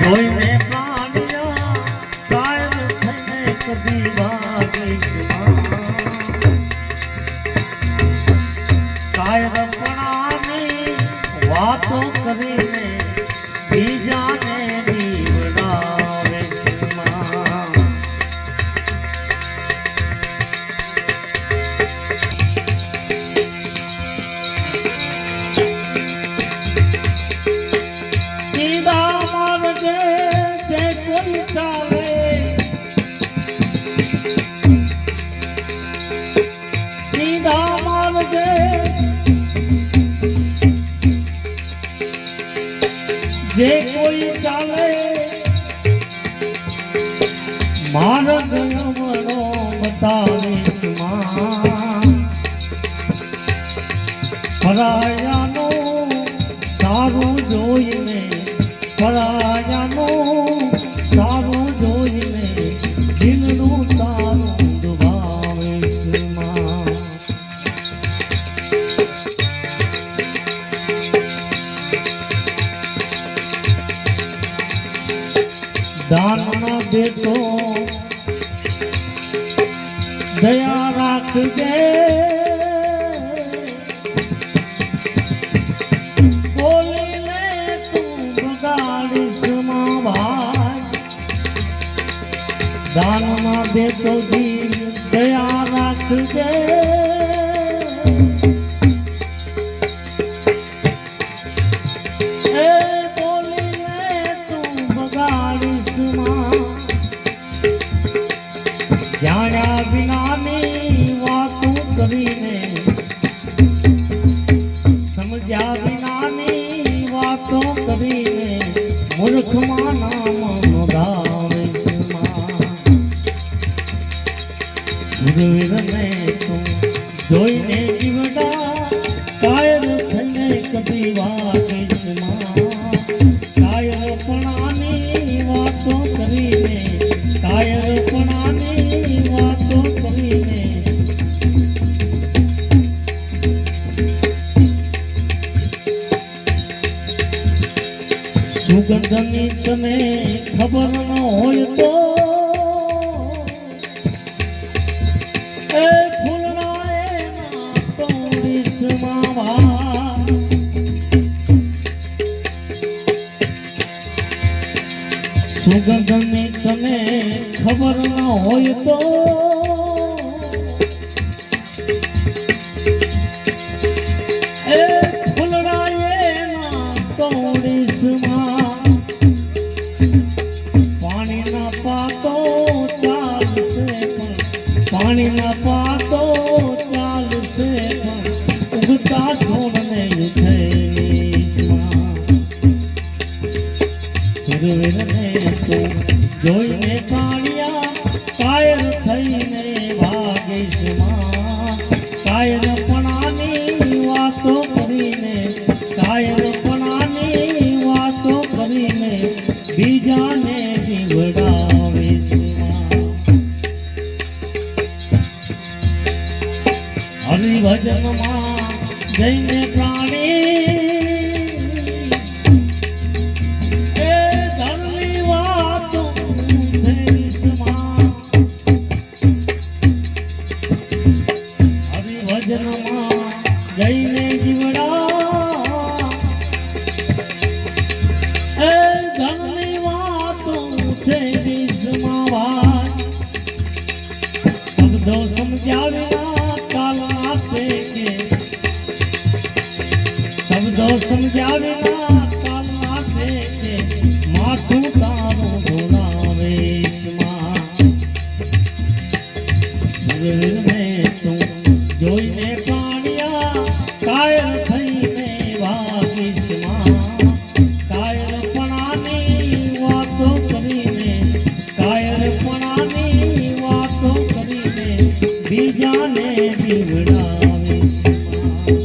જોઈને પ્રાણિયા કાયર થઈને કદી વાગીશમાં કાયરપણાની વાતો કરીને બીજાને દીવડાવે છે સીધા માર્ગે જે કોઈ ચાલે સીધા માર્ગે જે કોઈ ચાલે માર્ગ અમરો બતાવીશમાં પરાયાનું સારું જોઈને પરાયાનું સારું જોઈને દિલનું તારું દુભાવીશમાં દાન ના દેતો દયા રાખજે બોલીને તું બગાડીશમાં ભાઈ દાન ના દેતો દયા રાખજે જાણ્યા વિનાની વાતો કરીને સમજ્યા વિનાની વાતો કરીને મૂર્ખમાં નામ નોંધાવીશમાં સુરવીરને તું જોઈને જીવડા કાયર થઈને કદી વાગીશમાં કાયરપણાની વાતો કરીને કાયરપણાની વાતો કરીને સુગંધની તને ખબર ન હોય તો એ ફૂલના એના તોડીશમાં સુગંધની તને ખબર ન હોય તો એ ફૂલડા એના તોડીશમાં પાણીના પાતો ચાલશે પણ પાણીના પાતો ચાલશે પણ ઉગતા છોડને થઈશમાં સુરવીરને જોઈને પાણિયા કાયર થઈને ભાગીશમાં કાયરપણાની વાતો કરીને કાયરપણાની વાતો કરીને બીજાને દીવડાવીશમાં હરિભજનમાં જઈને પ્રાણી જઈને જીવડા એ ધનની વાતો છે વિશ્વમાં ભાઈ શબ્દો સમજાવ્યા કાલના કે શબ્દો સમજાવ્યા કાલના કે માથું તારું ધોલાવેશમાં તું જોઈને કાયર થઈને ભાગીશમાં કાયરપણાની વાતો કરીને કાયરપણાની વાતો કરીને બીજાને દીવડાવીશમાં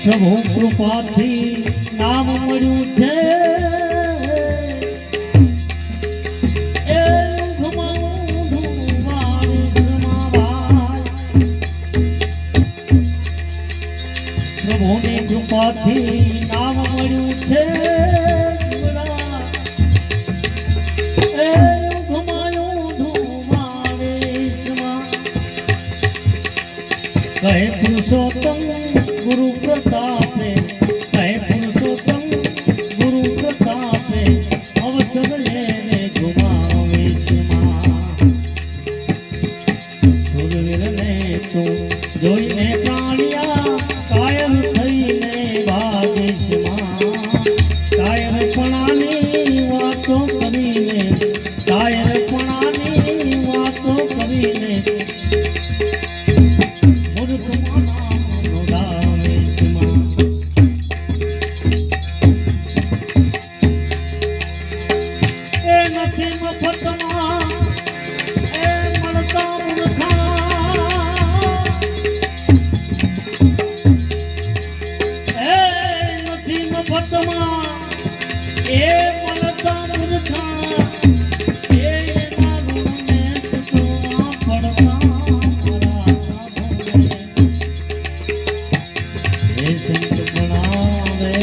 પ્રભુ કૃપાથી નામ મળ્યું છે પ્રભુની કૃપાથી નામ મળ્યું છે એ ઘુમાયું ધુમાવેશમાં કહે પુરુષોત્તમ ગુરુ પ્રતાપે કહે પુરુષોત્તમ ગુરુ પ્રતાપે અવસર એને ઘુમાવેશમાં સુરવીરને તું જોઈને પ્રાણિયા કાયમ થઈને ભાગેશમાં કાયરપણાની વાતો કરીને કાયરપણાની વાતો કરીને મૂર્ખમાં નામ નોંધાવેશમાં એ નથી મફતમાં એ મળતા મફતમાં એ મળતા મૂર્ખા એ એના ઋણને ચૂકવવા પડતા એ સંત ભણાવે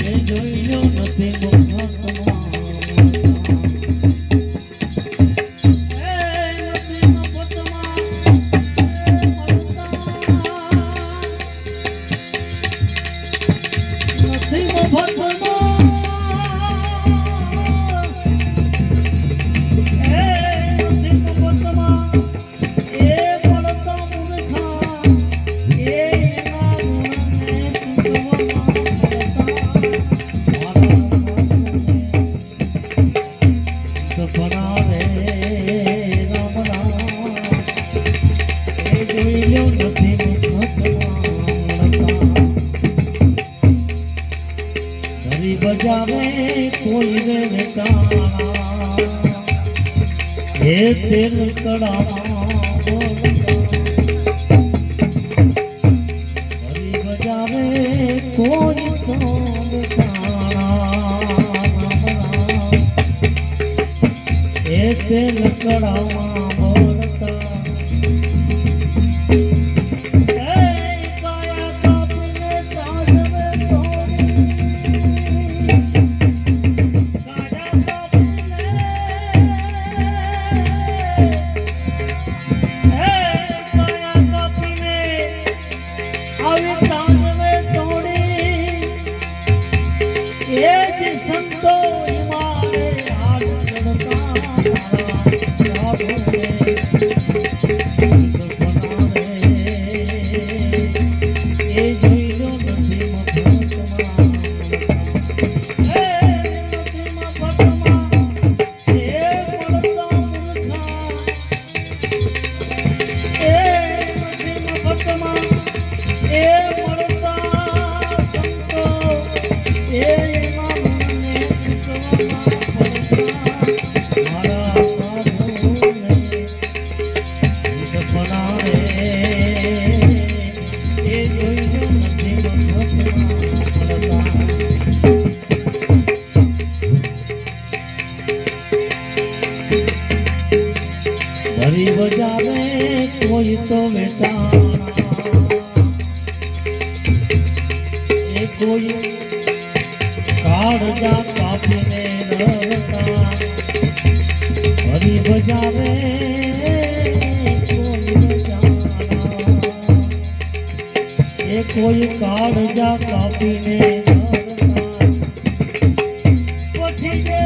એ જોયો નથી મફતમાં બજાવે કોઈ રે વેચાણા હે તેલ કડામાં હરી બજાવે કોઈ તો વેચાણા હે તેલ કડામાં બોલતા સંતો હિમાલય હાથ હરી બજાવે કોઈ તો વેચાણા એ કોઈ કાળજા કાપીને રડતા હરી બજાવે કોઈ વેચાણા એ કોઈ કાળજા કાપીને રડતા પછી જે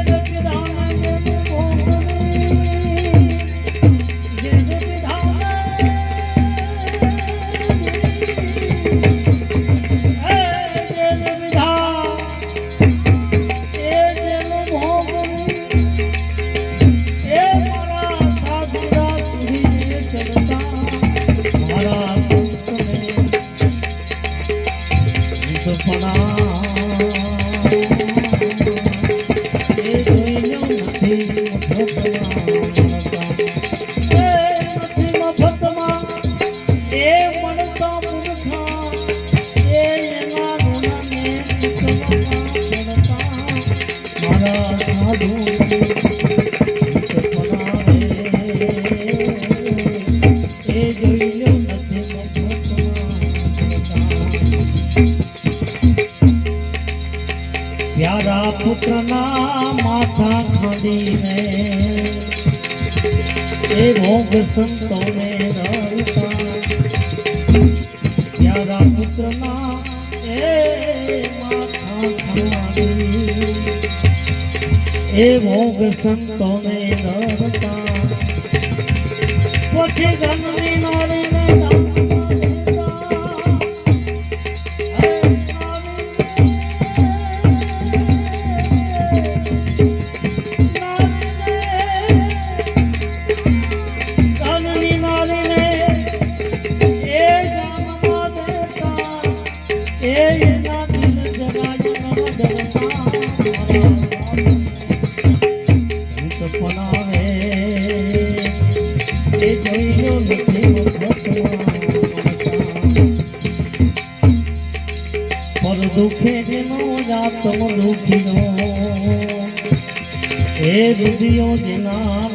સંતોને રડતા પ્યારા પુત્રના એ માથા ખાડી એ ભોગ સંતોને રડતા પછી જન્મી નારીને દુખે જેનો જાતો દુખીનો એ રુધિયો જેના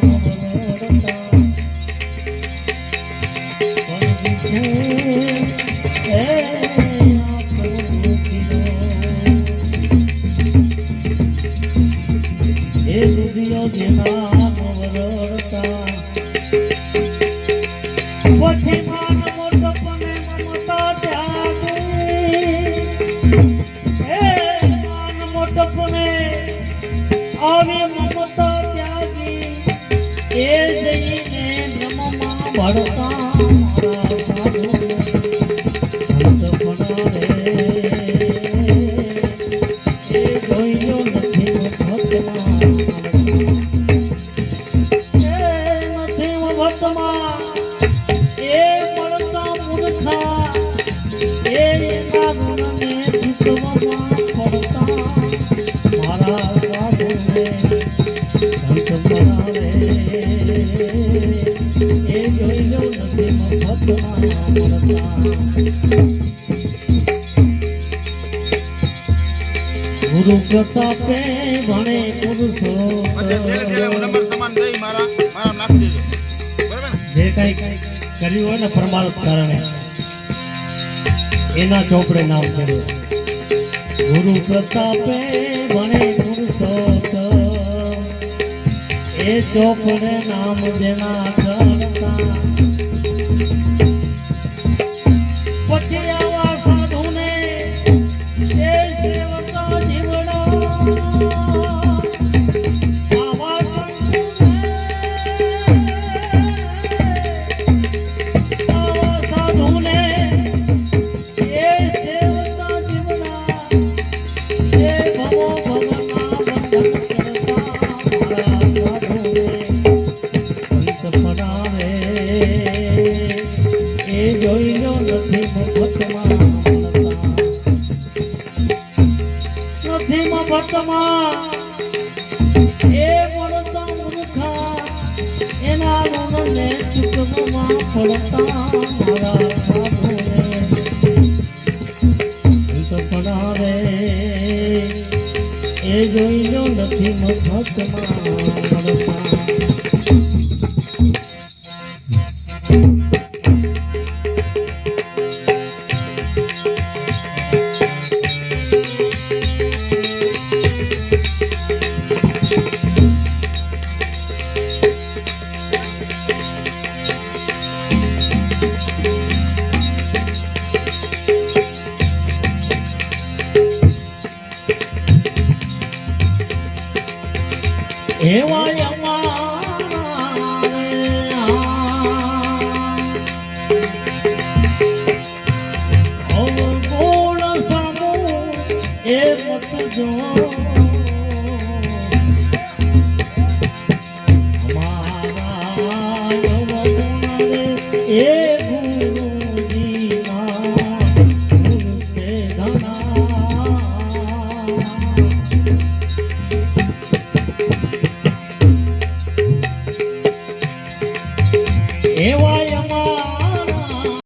પછી માન મોટો પને મમતા આવી મમતા ત્યાગી એ જઈને બ્રહ્મમાં ભળતા મારા સાધુ સંત ભણાવે એ જોઈયો નથી ભક્તમાં નથી ભક્તમાં એ મળતા મૂર્ખા એ એના ગુણને ચૂકવવામાં પડતા મારા ગુરુ પ્રતાપે ભણે પુરુષો જે કઈ કર્યું હોય ને પરમાર્થ કારણે એના ચોપડે નામ ચડ્યું ગુરુ પ્રતાપે ભણે પુરુષો એ ચોપડે નામ જેના ચડતા પછી આવા સાધુને એ સેવકા જીવડો આવા સાધુને એ સેવકા જીવડા એ ભવો ભવના બંધન કરતા મારા સાધુને સંત પડાવે એ જોઈલો નથી મફતમાં એ મળતા મૂર્ખા એના ઋણને ચૂકવવામાં પડતા મારા સાધુને સંત પડાવે એ જોઈલો નથી મફતમાં મળતા એવા અવગુણ સામું એ મત જો